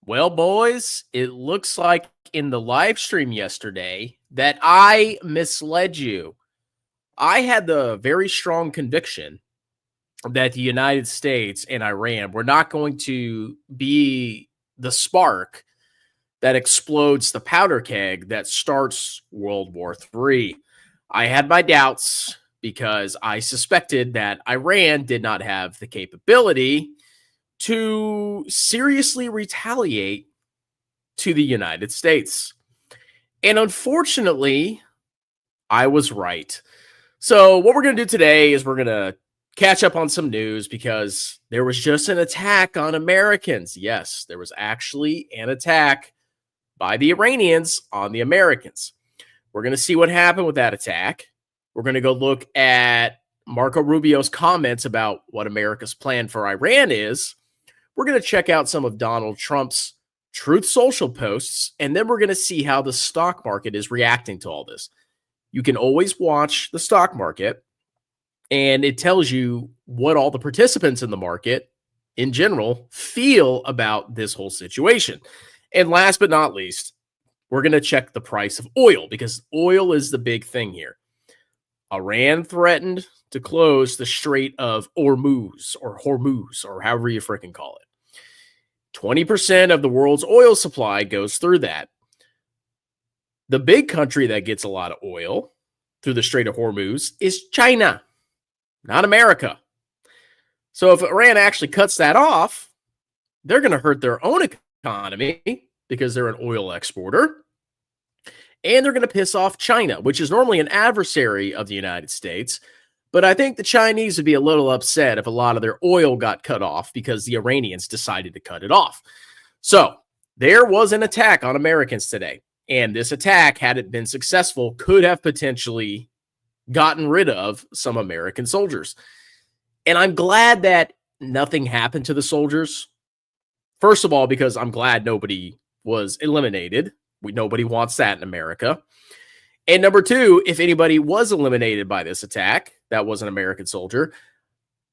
Well, boys, it looks like in the live stream yesterday that I misled you. I had the very strong conviction that the United States and Iran were not going to be the spark that explodes the powder keg that starts World War III. I had my doubts because I suspected that Iran did not have the capability to seriously retaliate to the United States. And unfortunately, I was right. So, what we're going to do today is we're going to catch up on some news because there was just an attack on Americans. Yes, there was actually an attack by the Iranians on the Americans. We're going to see what happened with that attack. We're going to go look at Marco Rubio's comments about what America's plan for Iran is. We're going to check out some of Donald Trump's Truth Social posts, and then we're going to see how the stock market is reacting to all this. You can always watch the stock market, and it tells you what all the participants in the market in general feel about this whole situation. And last but not least, we're going to check the price of oil because oil is the big thing here. Iran threatened to close the Strait of Hormuz or however you freaking call it. 20% of the world's oil supply goes through that. The big country that gets a lot of oil through the Strait of Hormuz is China, not America. So if Iran actually cuts that off, they're going to hurt their own economy because they're an oil exporter. And they're going to piss off China, which is normally an adversary of the United States. But I think the Chinese would be a little upset if a lot of their oil got cut off because the Iranians decided to cut it off. So there was an attack on Americans today. And this attack, had it been successful, could have potentially gotten rid of some American soldiers. And I'm glad that nothing happened to the soldiers. First of all, because I'm glad nobody was eliminated. Nobody wants that in America. And number two, if anybody was eliminated by this attack, that was an American soldier,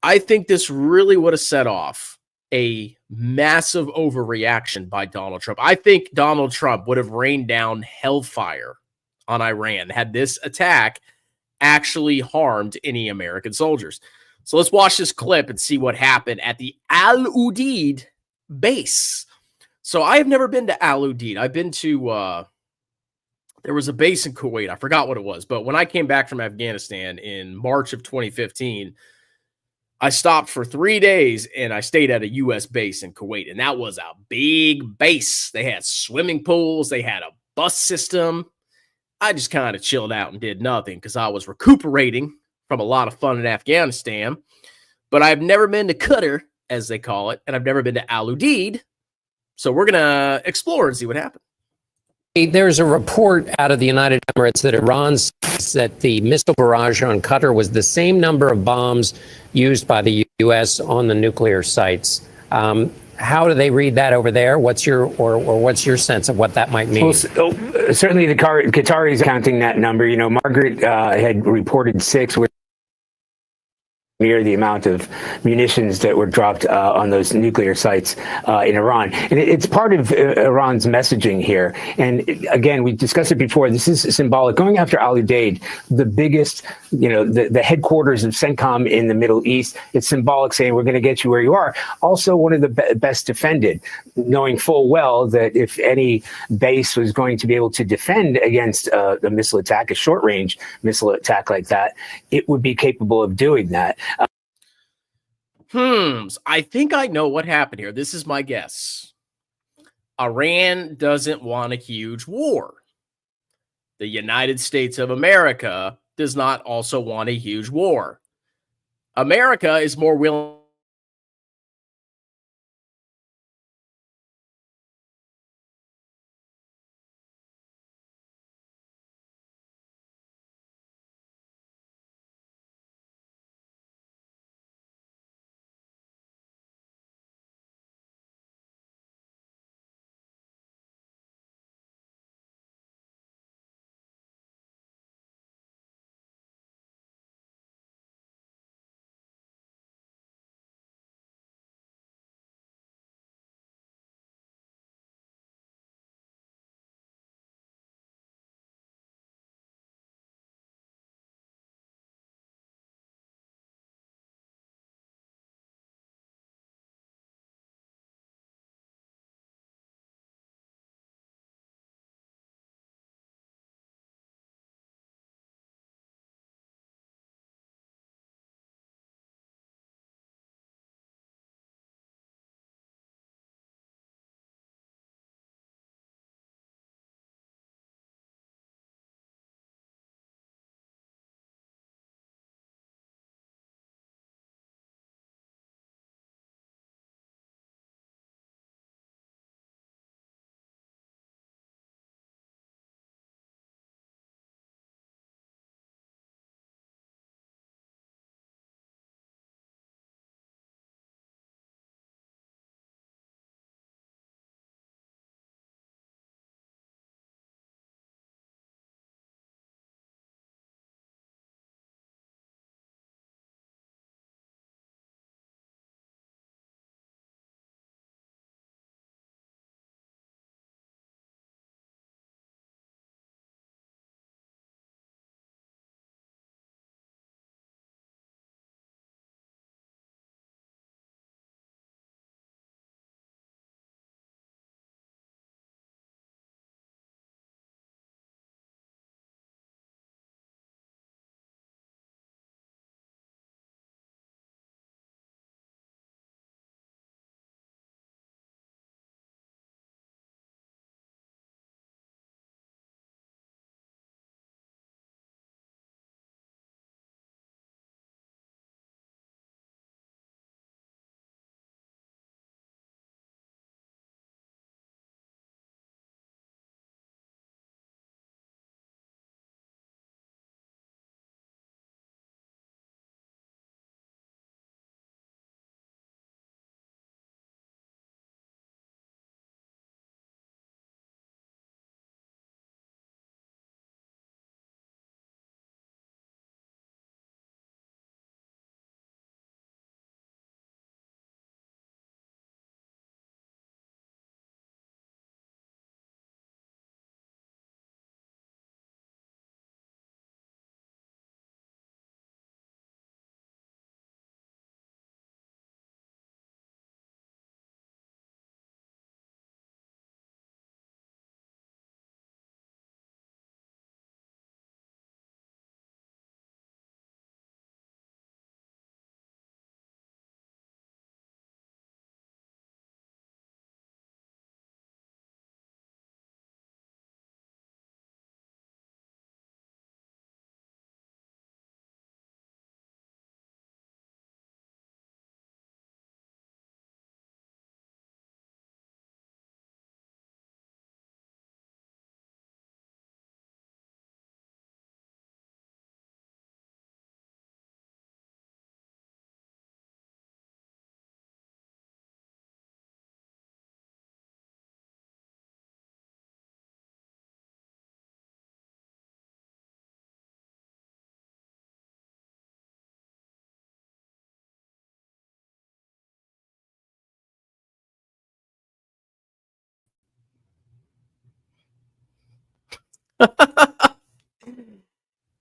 I think this really would have set off a massive overreaction by Donald Trump. I think Donald Trump would have rained down hellfire on Iran had this attack actually harmed any American soldiers. So let's watch this clip and see what happened at the Al Udeid base. So I have never been to Al Udeid. I've been to there was a base in Kuwait. I forgot what it was. But when I came back from Afghanistan in March of 2015, I stopped for 3 days and I stayed at a U.S. base in Kuwait. And that was a big base. They had swimming pools. They had a bus system. I just kind of chilled out and did nothing because I was recuperating from a lot of fun in Afghanistan. But I've never been to Qatar, as they call it. And I've never been to Al Udeid. So we're going to explore and see what happened. There's a report out of the United Emirates that Iran says that the missile barrage on Qatar was the same number of bombs used by the U.S. on the nuclear sites. How do they read that over there? What's your what's your sense of what that might mean? Well, certainly the Qataris counting that number. You know, Margaret had reported 6, which near the amount of munitions that were dropped on those nuclear sites in Iran. And it's part of Iran's messaging here. And again, we discussed it before. This is symbolic. Going after Al Udeid, the biggest, the headquarters of CENTCOM in the Middle East, it's symbolic, saying we're going to get you where you are. Also, one of the best defended, knowing full well that if any base was going to be able to defend against the missile attack, a short-range missile attack like that, it would be capable of doing that. I think I know what happened here. This is my guess. Iran doesn't want a huge war. The United States of America does not also want a huge war. America is more willing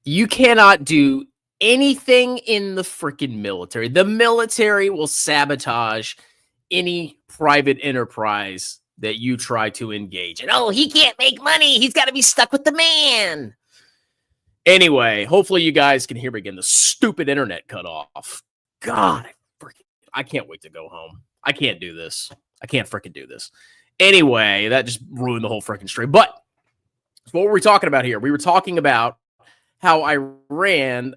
You cannot do anything in the freaking military. The military will sabotage any private enterprise that you try to engage in. Oh, he can't make money. He's got to be stuck with the man. Anyway, hopefully you guys can hear me again. The stupid internet cut off. God, I can't wait to go home. I can't do this. I can't freaking do this. Anyway, that just ruined the whole freaking stream. But what were we talking about here? We were talking about how Iran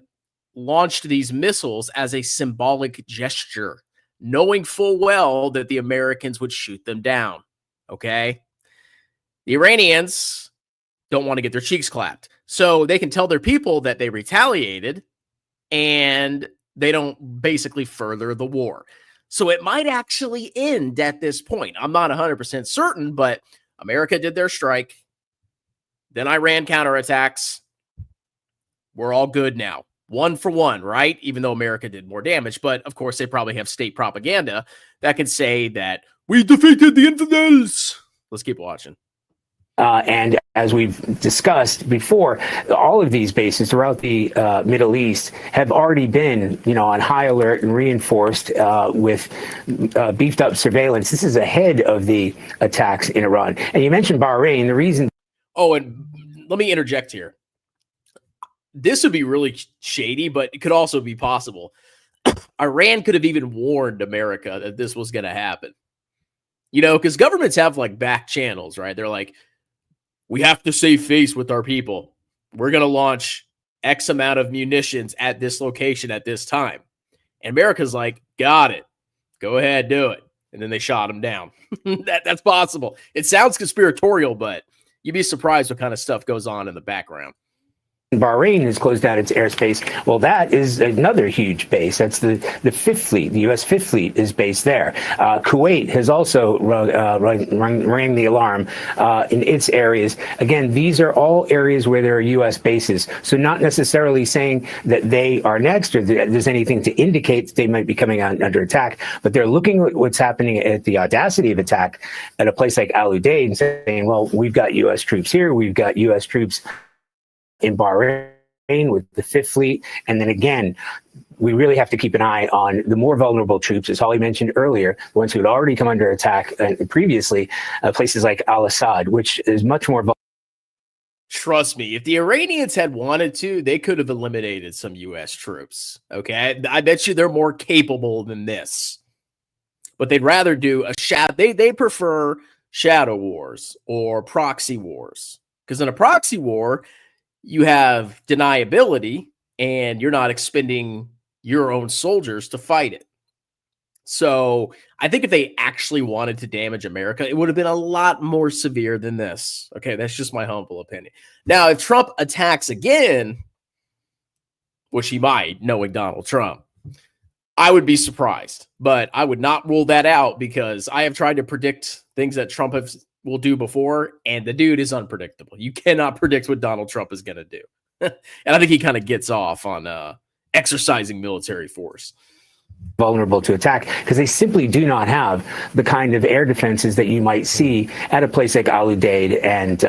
launched these missiles as a symbolic gesture, knowing full well that the Americans would shoot them down. Okay? The Iranians don't want to get their cheeks clapped. So they can tell their people that they retaliated and they don't basically further the war. So it might actually end at this point. I'm not 100% certain, but America did their strike. Then Iran counterattacks. We're all good now. 1 for 1, right? Even though America did more damage. But of course, they probably have state propaganda that can say that we defeated the infidels. Let's keep watching. And as we've discussed before, all of these bases throughout the Middle East have already been, on high alert and reinforced with beefed up surveillance. This is ahead of the attacks in Iran. And you mentioned Bahrain. The reason. Oh, and let me interject here. This would be really shady, but it could also be possible. Iran could have even warned America that this was going to happen. Because governments have back channels, right? They're like, we have to save face with our people. We're going to launch X amount of munitions at this location at this time. And America's like, got it. Go ahead, do it. And then they shot him down. That's possible. It sounds conspiratorial, but you'd be surprised what kind of stuff goes on in the background. Bahrain has closed down its airspace. Well, that is another huge base. That's the Fifth Fleet. The U.S. Fifth Fleet is based there. Kuwait has also rang the alarm in its areas. Again, these are all areas where there are U.S. bases. So not necessarily saying that they are next or that there's anything to indicate that they might be coming under attack, but they're looking at what's happening at the audacity of attack at a place like Al Udeid and saying, well, we've got U.S. troops here. We've got U.S. troops in Bahrain with the Fifth Fleet. And then again, we really have to keep an eye on the more vulnerable troops, as Holly mentioned earlier, the ones who had already come under attack previously, places like Al-Assad, which is much more vulnerable. Trust me, if the Iranians had wanted to, they could have eliminated some U.S. troops. Okay, I bet you they're more capable than this. But they'd rather do a shadow. They prefer shadow wars or proxy wars, because in a proxy war, you have deniability and you're not expending your own soldiers to fight it. So I think if they actually wanted to damage America, it would have been a lot more severe than this. Okay, that's just my humble opinion. Now, if Trump attacks again, which he might, knowing Donald Trump, I would be surprised. But I would not rule that out because I have tried to predict things that Trump will do before, and the dude is unpredictable. You cannot predict what Donald Trump is going to do. And I think he kind of gets off on exercising military force. Vulnerable to attack because they simply do not have the kind of air defenses that you might see at a place like Al Udeid and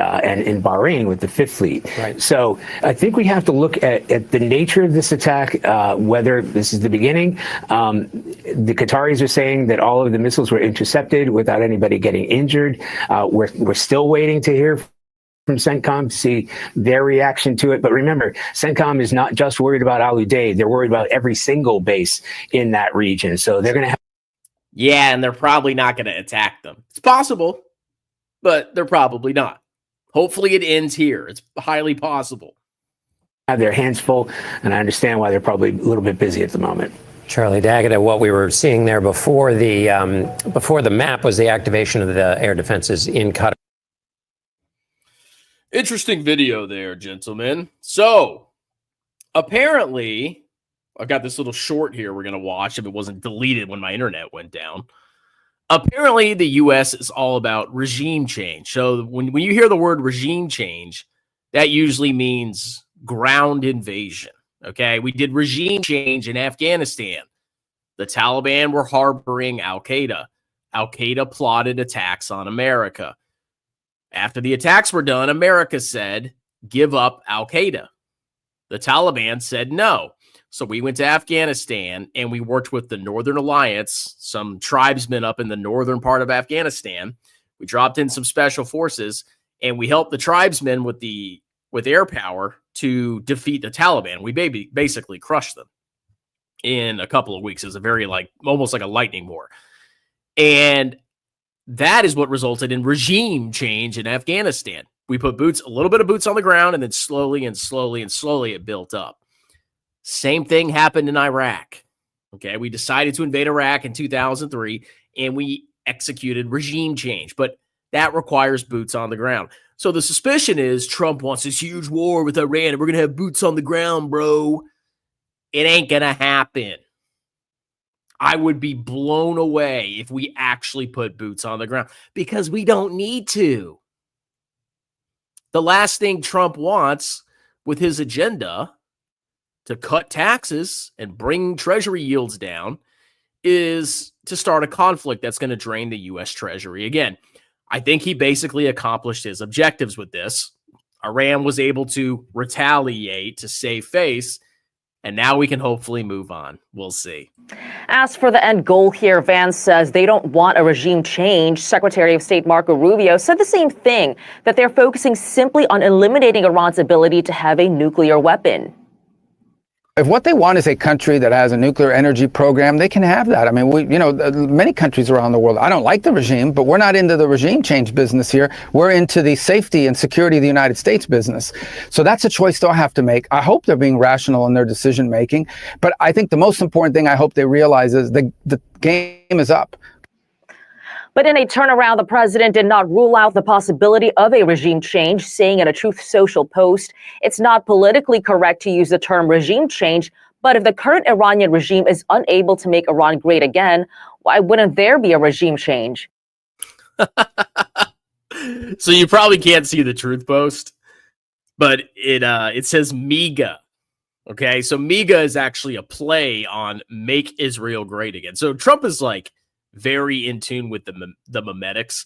in Bahrain with the Fifth Fleet. Right. So I think we have to look at the nature of this attack, whether this is the beginning. The Qataris are saying that all of the missiles were intercepted without anybody getting injured. We're still waiting to hear from CENTCOM to see their reaction to it. But remember, CENTCOM is not just worried about Al Udeid. They're worried about every single base in that region. So they're going to have. Yeah, and they're probably not going to attack them. It's possible, but they're probably not. Hopefully it ends here. It's highly possible. Have their hands full, and I understand why they're probably a little bit busy at the moment. Charlie Daggett, what we were seeing there before the map was the activation of the air defenses in Qatar. Interesting video there, gentlemen. So, apparently, I got this little short here we're going to watch if it wasn't deleted when my internet went down. Apparently, the U.S. is all about regime change. So, when you hear the word regime change, that usually means ground invasion. Okay? We did regime change in Afghanistan. The Taliban were harboring Al-Qaeda. Al-Qaeda plotted attacks on America. After the attacks were done, America said, give up al-Qaeda. The Taliban said no. So we went to Afghanistan and we worked with the Northern Alliance, some tribesmen up in the northern part of Afghanistan. We dropped in some special forces and we helped the tribesmen with air power to defeat the Taliban. We basically crushed them in a couple of weeks. It was a very almost like a lightning war. And that is what resulted in regime change in Afghanistan. We put a little bit of boots on the ground, and then slowly it built up. Same thing happened in Iraq. Okay, we decided to invade Iraq in 2003, and we executed regime change, but that requires boots on the ground. So the suspicion is Trump wants this huge war with Iran, and we're going to have boots on the ground, bro. It ain't going to happen. I would be blown away if we actually put boots on the ground because we don't need to. The last thing Trump wants with his agenda to cut taxes and bring treasury yields down is to start a conflict that's going to drain the U.S. Treasury. Again, I think he basically accomplished his objectives with this. Iran was able to retaliate to save face, and now we can hopefully move on. We'll see. As for the end goal here, Vance says they don't want a regime change. Secretary of State Marco Rubio said the same thing, that they're focusing simply on eliminating Iran's ability to have a nuclear weapon. If what they want is a country that has a nuclear energy program, they can have that. I mean, many countries around the world, I don't like the regime, but we're not into the regime change business here. We're into the safety and security of the United States business. So that's a choice they'll have to make. I hope they're being rational in their decision making. But I think the most important thing I hope they realize is the game is up. But in a turnaround, the president did not rule out the possibility of a regime change, saying in a Truth Social post, it's not politically correct to use the term regime change, but if the current Iranian regime is unable to make Iran great again, why wouldn't there be a regime change? So you probably can't see the Truth post, but it says MEGA. Okay, so MEGA is actually a play on Make Israel Great Again. So Trump is very in tune with the memetics.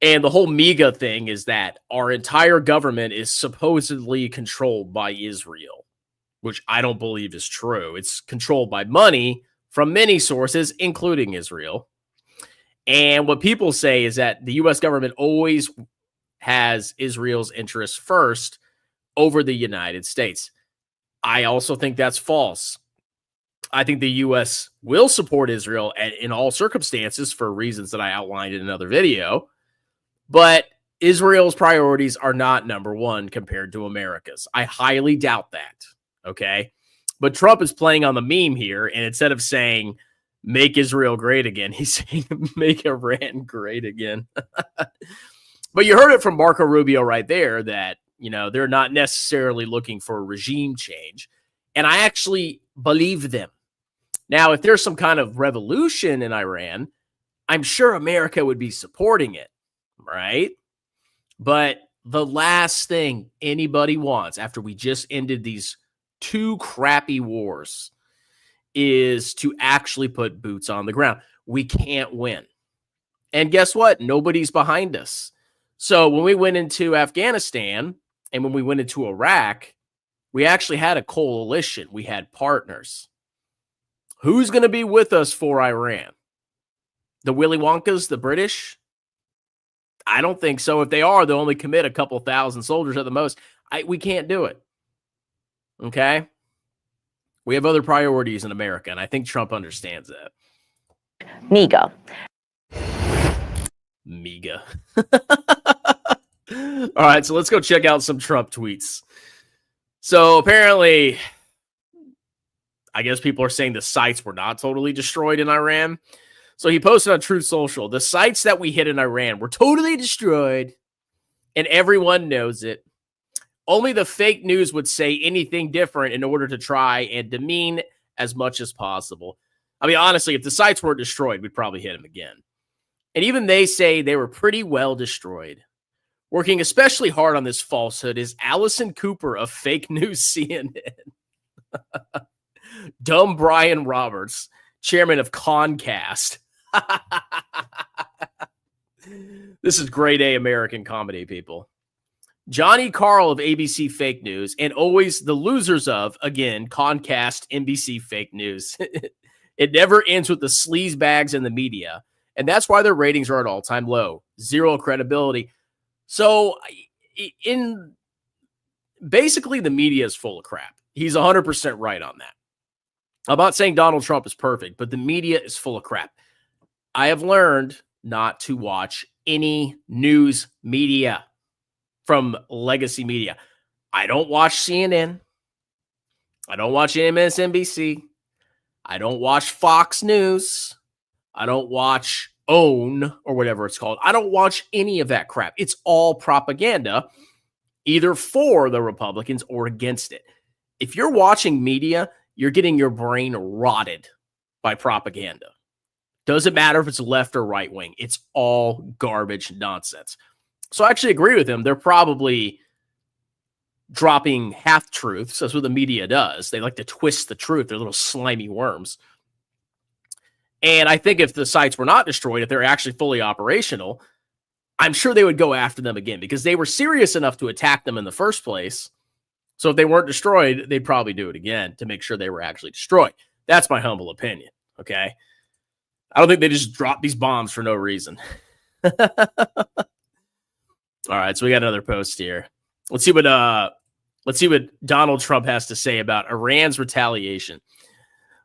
And the whole MEGA thing is that our entire government is supposedly controlled by Israel, which I don't believe is true. It's controlled by money from many sources, including Israel. And what people say is that the U.S. government always has Israel's interests first over the United States. I also think that's false. I think the U.S. will support Israel in all circumstances for reasons that I outlined in another video. But Israel's priorities are not number one compared to America's. I highly doubt that. Okay. But Trump is playing on the meme here. And instead of saying, make Israel great again, he's saying, make Iran great again. But you heard it from Marco Rubio right there that, they're not necessarily looking for a regime change. And I actually believe them. Now, if there's some kind of revolution in Iran, I'm sure America would be supporting it, right? But the last thing anybody wants after we just ended these two crappy wars is to actually put boots on the ground. We can't win. And guess what? Nobody's behind us. So when we went into Afghanistan and when we went into Iraq, we actually had a coalition. We had partners. Who's going to be with us for Iran? The Willy Wonkas, the British? I don't think so. If they are, they'll only commit a couple thousand soldiers at the most. We can't do it. Okay? We have other priorities in America, and I think Trump understands that. MEGA. MEGA. All right, so let's go check out some Trump tweets. So apparently, I guess people are saying the sites were not totally destroyed in Iran. So he posted on Truth Social, the sites that we hit in Iran were totally destroyed, and everyone knows it. Only the fake news would say anything different in order to try and demean as much as possible. I mean, honestly, if the sites weren't destroyed, we'd probably hit them again. And even they say they were pretty well destroyed. Working especially hard on this falsehood is Allison Cooper of Fake News CNN. Dumb Brian Roberts, chairman of Concast. This is grade A American comedy, people. Johnny Carl of ABC Fake News, and always the losers of, again, Comcast, NBC Fake News. It never ends with the sleaze bags in the media. And that's why their ratings are at all-time low. Zero credibility. So basically the media is full of crap. He's 100% right on that. I'm not saying Donald Trump is perfect, but the media is full of crap. I have learned not to watch any news media from legacy media. I don't watch CNN. I don't watch MSNBC. I don't watch Fox News. I don't watch OWN or whatever it's called. I don't watch any of that crap. It's all propaganda, either for the Republicans or against it. If you're watching media, you're getting your brain rotted by propaganda. Doesn't matter if it's left or right wing. It's all garbage nonsense. So I actually agree with him. They're probably dropping half-truths. That's what the media does. They like to twist the truth. They're little slimy worms. And I think if the sites were not destroyed, if they're actually fully operational, I'm sure they would go after them again because they were serious enough to attack them in the first place. So if they weren't destroyed, they'd probably do it again to make sure they were actually destroyed. That's my humble opinion, okay? I don't think they just dropped these bombs for no reason. All right, so we got another post here. Let's see what Donald Trump has to say about Iran's retaliation.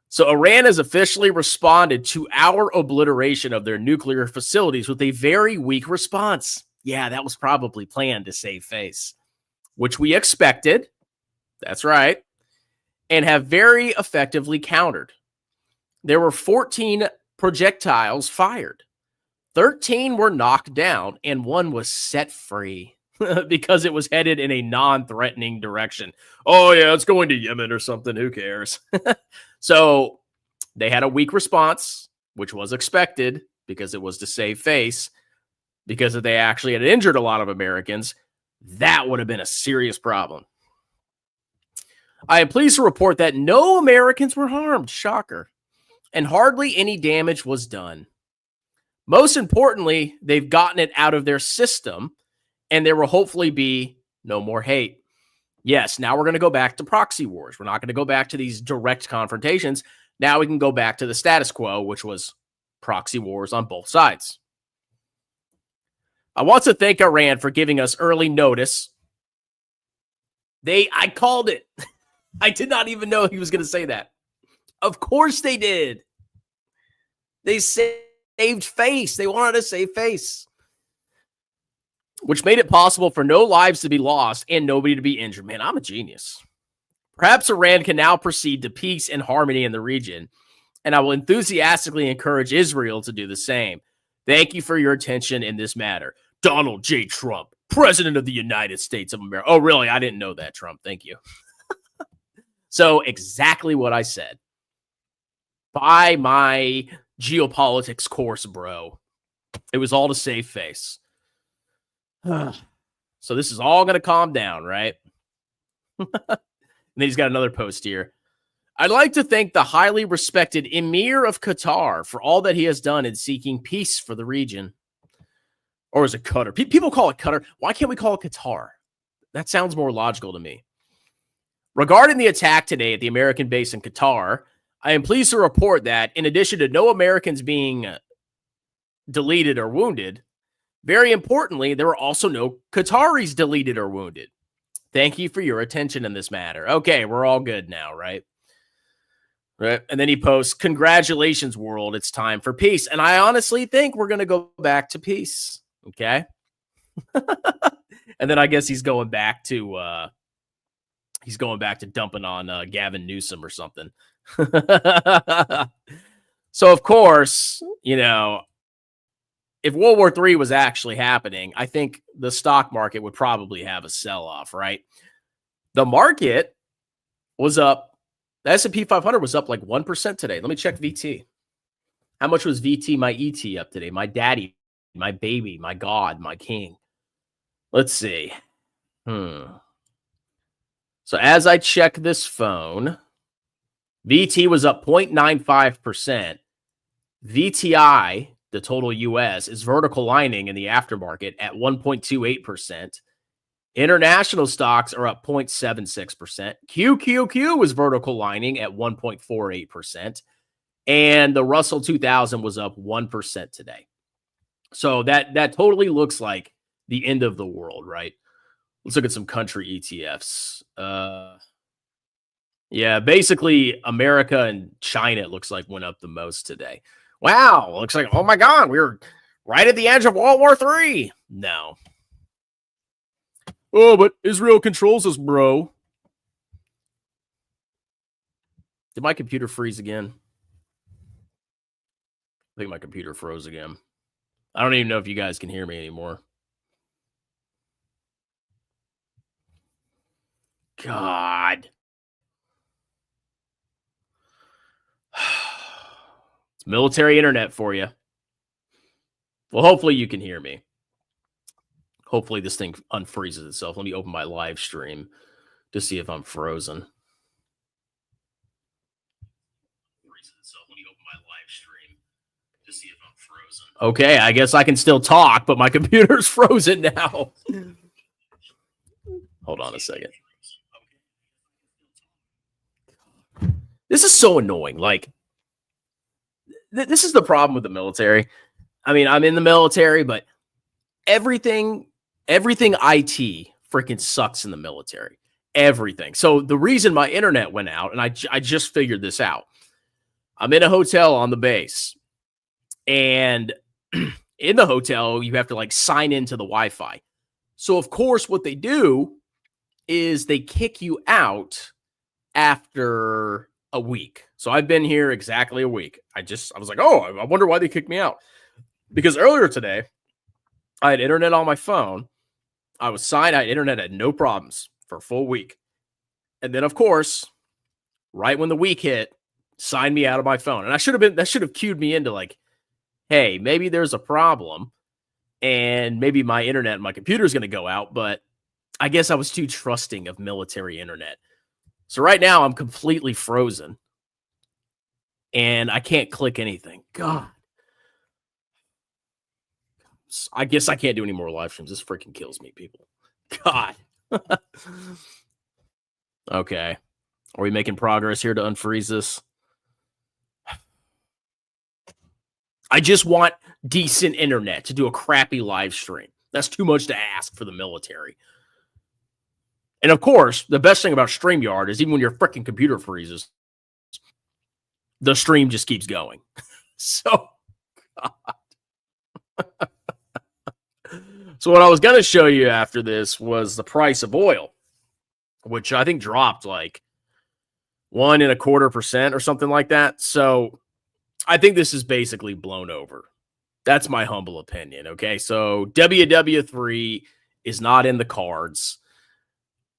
So Iran has officially responded to our obliteration of their nuclear facilities with a very weak response. Yeah, that was probably planned to save face, which we expected. That's right. And have very effectively countered. There were 14 projectiles fired. 13 were knocked down and one was set free because it was headed in a non-threatening direction. Oh, yeah, it's going to Yemen or something. Who cares? So they had a weak response, which was expected because it was to save face. Because if they actually had injured a lot of Americans, that would have been a serious problem. I am pleased to report that no Americans were harmed. Shocker. And hardly any damage was done. Most importantly, they've gotten it out of their system, and there will hopefully be no more hate. Yes, now we're going to go back to proxy wars. We're not going to go back to these direct confrontations. Now we can go back to the status quo, which was proxy wars on both sides. I want to thank Iran for giving us early notice. I called it. I did not even know he was going to say that. Of course they did. They saved face. They wanted to save face, which made it possible for no lives to be lost and nobody to be injured. Man, I'm a genius. Perhaps Iran can now proceed to peace and harmony in the region, and I will enthusiastically encourage Israel to do the same. Thank you for your attention in this matter. Donald J. Trump, President of the United States of America. Oh, really? I didn't know that, Trump. Thank you. So exactly what I said. By my geopolitics course, bro. It was all to save face. So this is all going to calm down, right? And then he's got another post here. I'd like to thank the highly respected Emir of Qatar for all that he has done in seeking peace for the region. Or is it Qatar? People call it Qatar. Why can't we call it Qatar? That sounds more logical to me. Regarding the attack today at the American base in Qatar, I am pleased to report that in addition to no Americans being deleted or wounded, very importantly, there were also no Qataris deleted or wounded. Thank you for your attention in this matter. Okay, we're all good now, right? Right. And then he posts, congratulations, world. It's time for peace. And I honestly think we're going to go back to peace. Okay. And then I guess he's going back to dumping on Gavin Newsom or something. So, of course, you know, if World War III was actually happening, I think the stock market would probably have a sell-off, right? The market was up. The S&P 500 was up like 1% today. Let me check VT. How much was VT, my ET, up today? My daddy, my baby, my God, my king. Let's see. So as I check this phone, VT was up 0.95%. VTI, the total US, is vertical lining in the aftermarket at 1.28%. International stocks are up 0.76%. QQQ was vertical lining at 1.48%. And the Russell 2000 was up 1% today. So that totally looks like the end of the world, right? Let's look at some country ETFs. Yeah, basically America and China, it looks like, went up the most today. Wow, looks like, oh my God, we were right at the edge of World War III. No. Oh, but Israel controls us, bro. Did my computer freeze again? I think my computer froze again. I don't even know if you guys can hear me anymore. God. It's military internet for you. Well, hopefully you can hear me. Hopefully this thing unfreezes itself. Let me open my live stream to see if I'm frozen. Okay, I guess I can still talk, but my computer's frozen now. Hold on a second. This is so annoying. Like, this is the problem with the military. I mean, I'm in the military, but everything IT freaking sucks in the military. Everything. So the reason my internet went out, and I just figured this out. I'm in a hotel on the base, and in the hotel, you have to like sign into the Wi-Fi. So of course, what they do is they kick you out after a week. So I've been here exactly a week. I was like, oh, I wonder why they kicked me out. Because earlier today, I had internet on my phone. I was signed. I had internet, had no problems for a full week. And then, of course, right when the week hit, signed me out of my phone. And that should have cued me into like, hey, maybe there's a problem and maybe my internet and my computer is going to go out. But I guess I was too trusting of military internet. So right now I'm completely frozen and I can't click anything. God. I guess I can't do any more live streams. This freaking kills me, people. God. Okay. Are we making progress here to unfreeze this? I just want decent internet to do a crappy live stream. That's too much to ask for the military. And of course, the best thing about StreamYard is even when your freaking computer freezes, the stream just keeps going. So, so what I was going to show you after this was the price of oil, which I think dropped like 1.25% or something like that. So I think this is basically blown over. That's my humble opinion. Okay. So WW3 is not in the cards.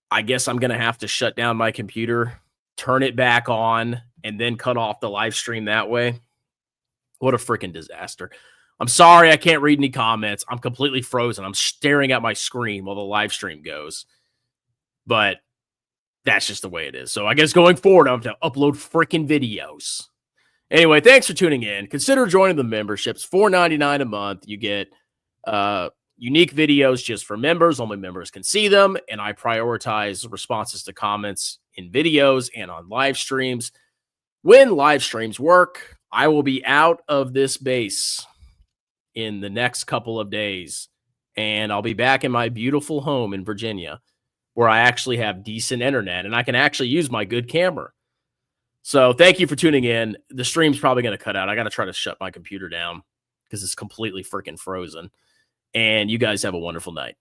I guess I'm going to have to shut down my computer, turn it back on, and then cut off the live stream that way. What a freaking disaster. I'm sorry I can't read any comments. I'm completely frozen. I'm staring at my screen while the live stream goes. But that's just the way it is. So I guess going forward, I'm going to upload freaking videos. Anyway, thanks for tuning in. Consider joining the memberships. $4.99 a month. You get unique videos just for members. Only members can see them. And I prioritize responses to comments in videos and on live streams. When live streams work, I will be out of this base in the next couple of days. And I'll be back in my beautiful home in Virginia where I actually have decent internet and I can actually use my good camera. So thank you for tuning in. The stream's probably going to cut out. I got to try to shut my computer down because it's completely freaking frozen. And you guys have a wonderful night.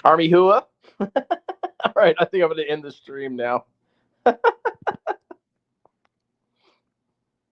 Army Hua. All right, I think I'm going to end the stream now.